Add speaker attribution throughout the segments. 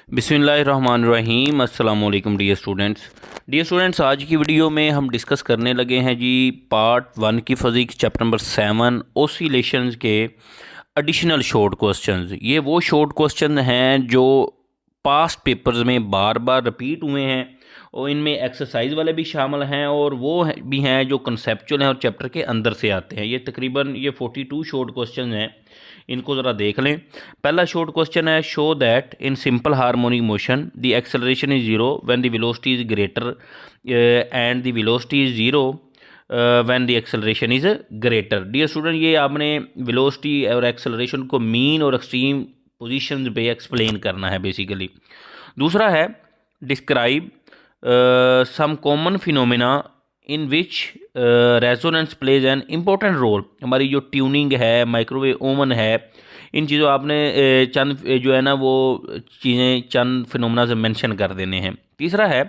Speaker 1: बिस्मिल्लाहिर्रहमानिर्रहीम। अस्सलाम वालेकुम डियर स्टूडेंट्स, आज की वीडियो में हम डिस्कस करने लगे हैं जी पार्ट 1 की फ़िज़िक्स चैप्टर नंबर 7 ओसिलेशंस के एडिशनल शॉर्ट क्वेश्चंस। ये वो शॉर्ट क्वेश्चन हैं जो पास्ट पेपर्स में बार बार रिपीट हुए हैं और इनमें एक्सरसाइज वाले भी शामिल हैं और वो भी हैं जो कंसेप्चुअल हैं और चैप्टर के अंदर से आते हैं। ये तकरीबन 42 शॉर्ट क्वेश्चन हैं, इनको ज़रा देख लें। पहला शॉर्ट क्वेश्चन है, show that in simple harmonic motion the acceleration is zero when the velocity is greater and the velocity is zero when the acceleration is greater. Dear student, ये आपने velocity और एक्सेलरेशन को mean और extreme positions पे explain करना है basically. दूसरा है, describe some common phenomena in which resonance plays an important role. हमारी जो ट्यूनिंग है, माइक्रोवेव ओवन है, इन चीज़ों आपने चंद जो है ना वो चीज़ें चंद फिनोमेना से मेंशन कर देने हैं। तीसरा है,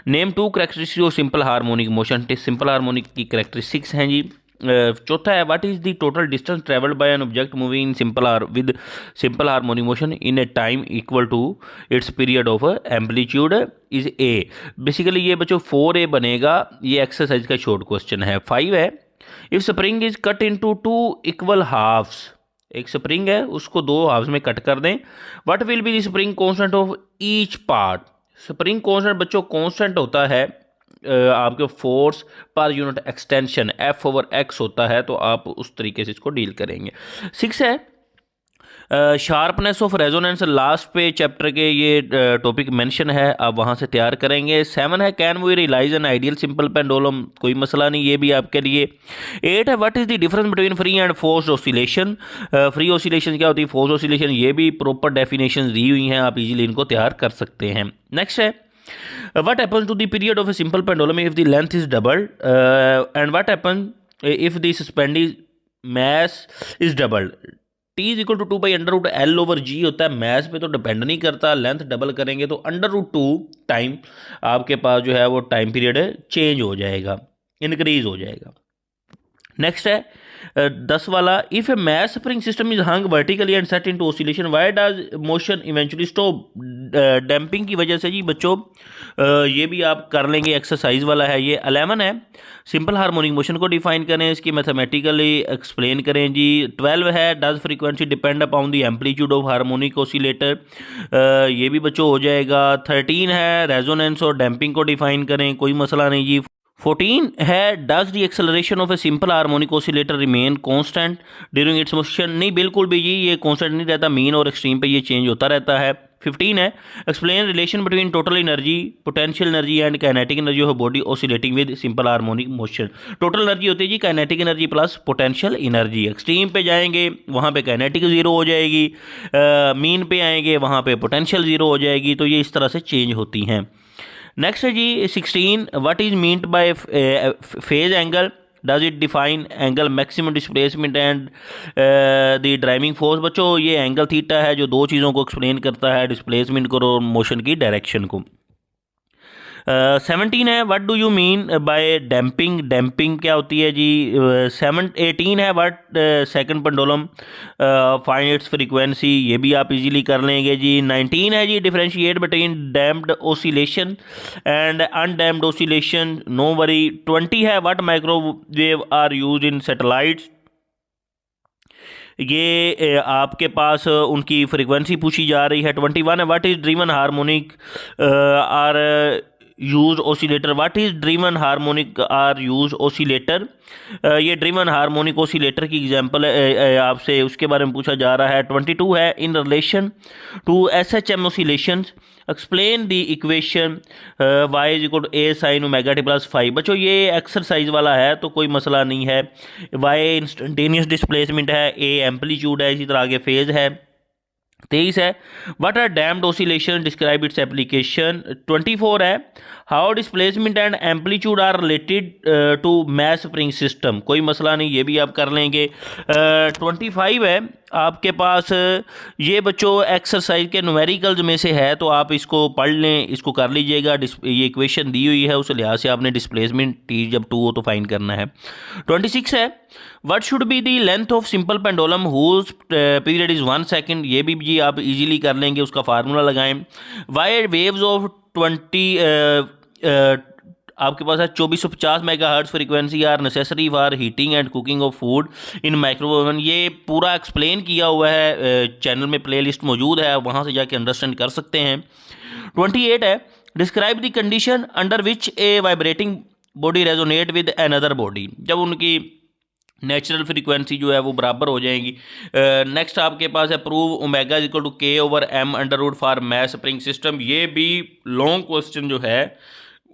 Speaker 1: name two characteristics of simple harmonic motion. Simple harmonic की करेक्टरिस्टिक्स हैं जी। चौथा है, what is the total distance travelled by an object moving in simple harmonic motion in a time equal to its period of amplitude is A. Basically ये बच्चों 4A बनेगा। ये exercise का शॉर्ट क्वेश्चन है। 5 है, if spring is cut into 2 equal halves. एक spring है, उसको 2 हाफ्स में कट कर दें। What will be the spring constant of each part. Spring constant बच्चों कांस्टेंट होता है आपके force per unit extension F/x होता है, तो आप उस तरीके से इसको डील करेंगे। 6 है, शार्पनेस ऑफ रेजोनेंस। लास्ट पे चैप्टर के ये टॉपिक मेंशन है, आप वहाँ से तैयार करेंगे। 7 है, can we realise an ideal simple pendulum. कोई मसला नहीं, ये भी आपके लिए। 8 है, what is the difference between free and forced oscillation. Free oscillation क्या होती है, फोर्स ऑसिलेशन, ये भी प्रॉपर डेफिनेशन दी हुई हैं, आप इजीली इनको तैयार कर सकते हैं। नेक्स्ट है, what happens to the period of a simple pendulum if the length is doubled, and what happens if the suspended mass is doubled। T is equal to 2 by under root L over G होता है। Math पे तो depend नहीं करता, length double करेंगे तो under root 2 time आपके पास जो है वो टाइम पीरियड चेंज हो जाएगा, इंक्रीज हो जाएगा। नेक्स्ट है 10 वाला, if a mass spring system is hung vertically and set into oscillation why does motion eventually stop. Damping की वजह से जी बच्चों, ये भी आप कर लेंगे, एक्सरसाइज वाला है ये। 11 है, सिंपल हार्मोनिक मोशन को डिफाइन करें, इसकी मैथमेटिकली एक्सप्लेन करें जी। 12 है, does frequency depend upon the amplitude of harmonic oscillator. ये भी बच्चों हो जाएगा। 13 है, रेजोनेंस और डैम्पिंग को डिफाइन करें, कोई मसला नहीं जी। 14 है, does the acceleration of a simple harmonic oscillator remain constant during its motion. नहीं, बिल्कुल भी जी ये कांस्टेंट नहीं रहता, मीन और एक्सट्रीम पे ये चेंज होता रहता है। 15 है, explain relation between total energy, potential energy and kinetic energy of body oscillating with simple harmonic motion. Total energy होती है जी kinetic energy plus potential energy. Extreme पे जाएंगे वहाँ पे काइनेटिक जीरो हो जाएगी, मीन पे आएंगे वहाँ पे पोटेंशियल जीरो हो जाएगी, तो ये इस तरह से चेंज होती हैं। नेक्स्ट है जी 16, what is meant by phase angle, does it define angle maximum displacement and the driving force. बच्चों ये एंगल थीटा है जो दो चीज़ों को एक्सप्लेन करता है, डिस्प्लेसमेंट को और मोशन की डायरेक्शन को। 17 है, what do you mean by damping. Damping क्या होती है जी। 18 है, what second pendulum find its frequency, ये भी आप इजीली कर लेंगे जी। 19 है जी, differentiate between damped oscillation and undamped oscillation, no worry. 20 है, what microwave are used in satellites. ये आपके पास उनकी फ्रीक्वेंसी पूछी जा रही है। 21 है, what is driven harmonic are use oscillator. What is driven harmonic are use oscillator. ये ड्रीवन हार्मोनिक ओसिलेटर की एग्जांपल आपसे उसके बारे में पूछा जा रहा है। 22 है, in relation to SHM oscillations explain the equation y is equal to A sin omega t plus 5। बच्चों ये एक्सरसाइज वाला है तो कोई मसला नहीं है। वाई इंस्टेंटेनियस डिस्प्लेसमेंट है, A एम्पलीट्यूड है, इसी तरह आगे फेज है। 23 है, what are damped oscillation, describe its application. 24 है, how displacement and amplitude are related to mass spring system. कोई मसला नहीं, ये भी आप कर लेंगे। 25 है, आपके पास ये बच्चों एक्सरसाइज के न्यूमेरिकल्स में से है, तो आप इसको पढ़ लें, इसको कर लीजिएगा। ये इक्वेशन दी हुई है, उस लिहाज से आपने डिस्प्लेसमेंट टी जब 2 हो तो फाइंड करना है। 26 है, what should be the length of simple pendulum whose period is 1 second. ये भी जी आप इजीली कर लेंगे, उसका फार्मूला लगाएं। वाई वेव्स ऑफ 20 आपके पास है 2450 megahertz frequency are necessary for heating and cooking of food in microwave oven. ये पूरा एक्सप्लेन किया हुआ है, चैनल में प्लेलिस्ट मौजूद है, वहाँ से जाके अंडरस्टैंड कर सकते हैं। 28 है, describe the condition under which A vibrating body resonate with another body. जब उनकी नेचुरल फ्रीक्वेंसी जो है वो बराबर हो जाएंगी। नेक्स्ट आपके पास है, prove omega is equal to K over M under root for mass spring system. ये भी लॉन्ग क्वेश्चन जो है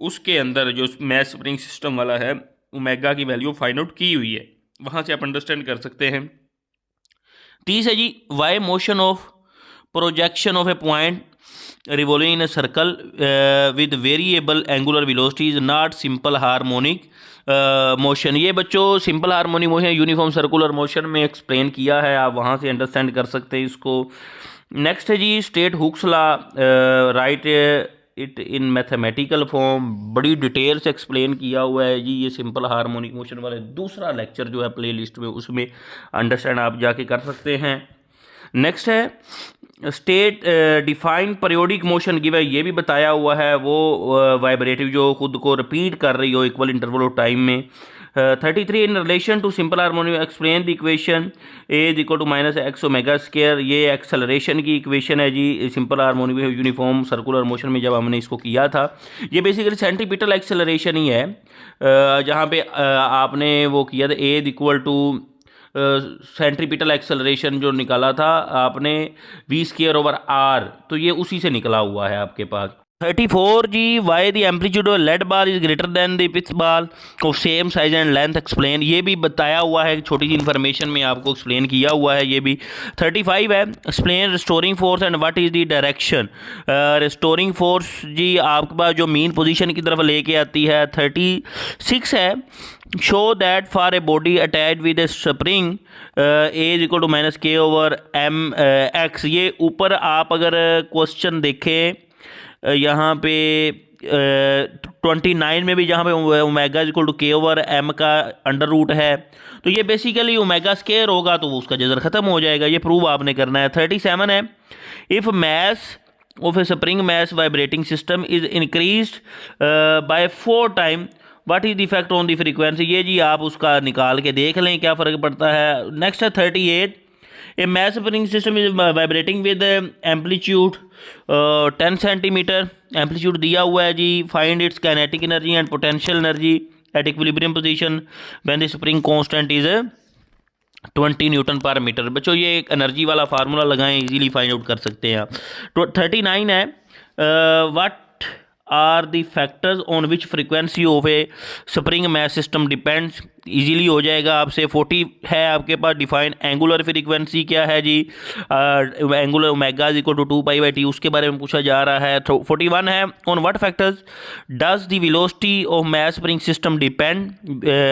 Speaker 1: उसके अंदर जो मैस स्प्रिंग सिस्टम वाला है, ओमेगा की वैल्यू फाइंड आउट की हुई है, वहाँ से आप अंडरस्टैंड कर सकते हैं। 30 है जी, why motion of projection of a point revolving in a circle with variable angular velocity is not simple harmonic motion. ये बच्चों simple harmonic motion uniform circular motion में एक्सप्लेन किया है, आप वहाँ से अंडरस्टैंड कर सकते हैं इसको। नेक्स्ट है जी, state Hooke's law write it in mathematical form. बड़ी डिटेल से एक्सप्लेन किया हुआ है जी ये सिंपल हार्मोनिक मोशन वाले। दूसरा लेक्चर जो है प्ले लिस्ट में, उसमें अंडरस्टैंड आप जाके कर सकते हैं। नेक्स्ट है, state define periodic motion give है। ये भी बताया हुआ है, वो वाइब्रेटिव जो खुद को रिपीट कर रही हो इक्वल इंटरवल ऑफ टाइम में। 33 in relation to simple harmonic explain the equation a is equal to minus x omega square. ये एक्सेलरेशन की इक्वेशन है जी simple harmonic uniform circular motion में जब हमने इसको किया था। ये बेसिकली सेंट्रीपिटल एक्सेलरेशन ही है, जहाँ पे आपने वो किया था a is equal to centripetal acceleration जो निकाला था आपने वी स्क्वायर ओवर आर, तो ये उसी से निकला हुआ है आपके पास। 34 जी, why the amplitude of lead ball is greater than the pitch ball of same size and length explain. ये भी बताया हुआ है, छोटी सी इन्फॉर्मेशन में आपको एक्सप्लेन किया हुआ है ये भी। 35 है, explain restoring force and what is the direction. Restoring force जी आपके पास जो मीन पोजीशन की तरफ लेके आती है। 36 है, show that for a body attach with a spring a is equal to minus k over m x. ये ऊपर आप अगर क्वेश्चन देखें यहाँ पे 29 में भी, जहाँ पे omega is equal to K over M का अंडर रूट है, तो ये बेसिकली ओमेगा स्क्वायर होगा तो उसका जजर ख़त्म हो जाएगा। ये प्रूव आपने करना है। 37 है, if mass of a spring mass vibrating system is increased by 4 time what is the effect on the frequency. ये जी आप उसका निकाल के देख लें क्या फ़र्क पड़ता है। नेक्स्ट है 38, a mass spring system is vibrating with amplitude 10 centimetre. Amplitude दिया हुआ है जी, find its kinetic energy and potential energy at equilibrium position when the spring constant is 20 newton per metre. बच्चों ये एक एनर्जी वाला फार्मूला लगाएं, इजीली फाइंड आउट कर सकते हैं आप। 39 है, what are the factors on which frequency of a spring mass system depends. Easily हो जाएगा आपसे। 40 है आपके पास, डिफाइन एंगुलर फ्रीक्वेंसी क्या है जी, angular omega is equal to 2π/t, उसके बारे में पूछा जा रहा है। 41 है, on what factors does the velocity of mass spring system depend.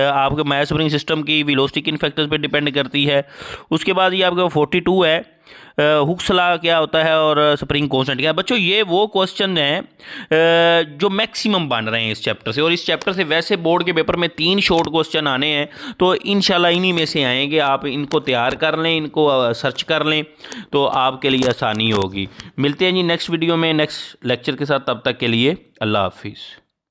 Speaker 1: आपके मैस स्प्रिंग सिस्टम की वेलोसिटी किन फैक्टर्स पे डिपेंड करती है। उसके बाद ये आपका 42 है, हुक्स लॉ क्या होता है और स्प्रिंग कांस्टेंट क्या है। बच्चों ये वो क्वेश्चन हैं जो मैक्सिमम बन रहे हैं इस चैप्टर से, और इस चैप्टर से वैसे बोर्ड के पेपर में 3 शॉर्ट क्वेश्चन आने हैं, तो इंशाल्लाह इन्हीं में से आएंगे। आप इनको तैयार कर लें, इनको सर्च कर लें, तो आपके लिए आसानी होगी। मिलते हैं जी नेक्स्ट वीडियो में नेक्स्ट लेक्चर के साथ, तब तक के लिए अल्लाह हाफिज़।